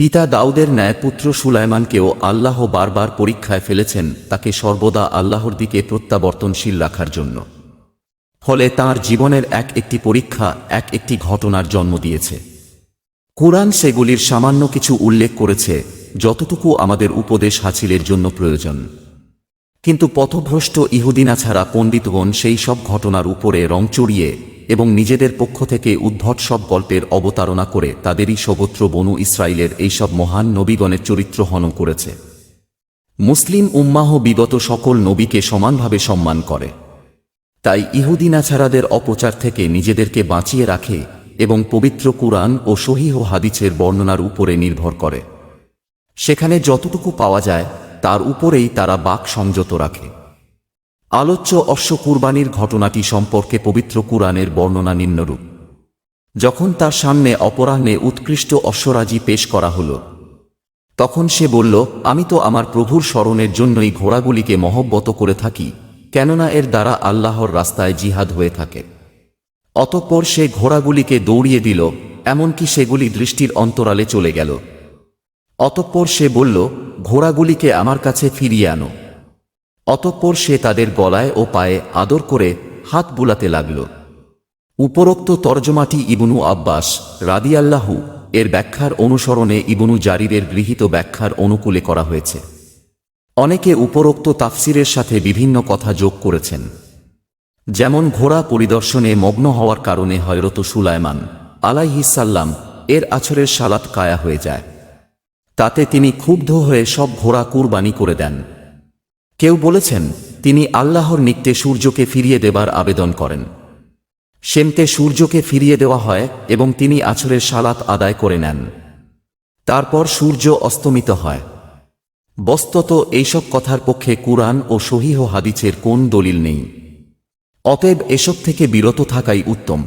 পিতা দাউদের ন্যায় পুত্র সুলাইমানকেও আল্লাহ বারবার পরীক্ষায় ফেলেছেন তাকে সর্বদা আল্লাহর দিকে প্রত্যাবর্তনশীল রাখার জন্য। ফলে তাঁর জীবনের এক একটি পরীক্ষা এক একটি ঘটনার জন্ম দিয়েছে। কুরআন সেগুলির সামান্য কিছু উল্লেখ করেছে যতটুকু আমাদের উপদেশ হাসিলের জন্য প্রয়োজন। কিন্তু পথভ্রষ্ট ইহুদিনা ছাড়া পণ্ডিতগণ সেই সব ঘটনার উপরে রং চড়িয়ে এবং নিজেদের পক্ষ থেকে উদ্ভট সব গল্পের অবতারণা করে তাদেরই সগোত্র বনু ইসরাইলের এইসব মহান নবীগণের চরিত্র হনন করেছে। মুসলিম উম্মাহ বিগত সকল নবীকে সমানভাবে সম্মান করে, তাই ইহুদিনা ছাড়াদের অপচার থেকে নিজেদেরকে বাঁচিয়ে রাখে এবং পবিত্র কুরআন ও সহিহ হাদিসের বর্ণনার উপরে নির্ভর করে। সেখানে যতটুকু পাওয়া যায় তার উপরেই তারা বাক সংযত রাখে। আলোচ্য অশ্ব কুরবানির ঘটনাটি সম্পর্কে পবিত্র কুরআনের বর্ণনা নিম্নরূপ। যখন তার সামনে অপরাহ্নে উৎকৃষ্ট অশ্বরাজি পেশ করা হল, তখন সে বলল, আমি তো আমার প্রভুর স্মরণের জন্যই ঘোড়াগুলিকে মহব্বত করে থাকি, কেননা এর দ্বারা আল্লাহর রাস্তায় জিহাদ হয়ে থাকে। অতঃপর সে ঘোড়াগুলিকে দৌড়িয়ে দিল, এমনকি সেগুলি দৃষ্টির অন্তরালে চলে গেল। অতঃপর সে বলল, ঘোড়াগুলিকে আমার কাছে ফিরিয়ে আনো। অতঃপর সে তাদের গলায় ও পায়ে আদর করে হাত বুলাতে লাগল। উপরোক্ত তর্জমাটি ইবনু আব্বাস রাদিয়াল্লাহু এর ব্যাখ্যার অনুসরণে ইবনু জারিরের গৃহীত ব্যাখ্যার অনুকূলে করা হয়েছে। অনেকে উপরোক্ত তাফসিরের সাথে বিভিন্ন কথা যোগ করেছেন, যেমন ঘোড়া পরিদর্শনে মগ্ন হওয়ার কারণে হযরত সুলাইমান আলাইহিসসালাম এর আছরের সালাত কায়া হয়ে যায়, তাতে তিনি ক্ষুব্ধ হয়ে সব ঘোড়া কুরবানি করে দেন। কেউ বলেছেন তিনি আল্লাহর নিকটে সূর্যকে ফিরিয়ে দেবার আবেদন করেন। সেমতে সূর্যকে ফিরিয়ে দেওয়া হয় এবং তিনি আছরের সালাত আদায় করে নেন। তারপর সূর্য অস্তমিত হয়। বস্তুত এইসব কথার পক্ষে কুরআন ও সহিহ হাদিসের কোন দলিল নেই। অতএব এসব থেকে বিরত থাকাই উত্তম।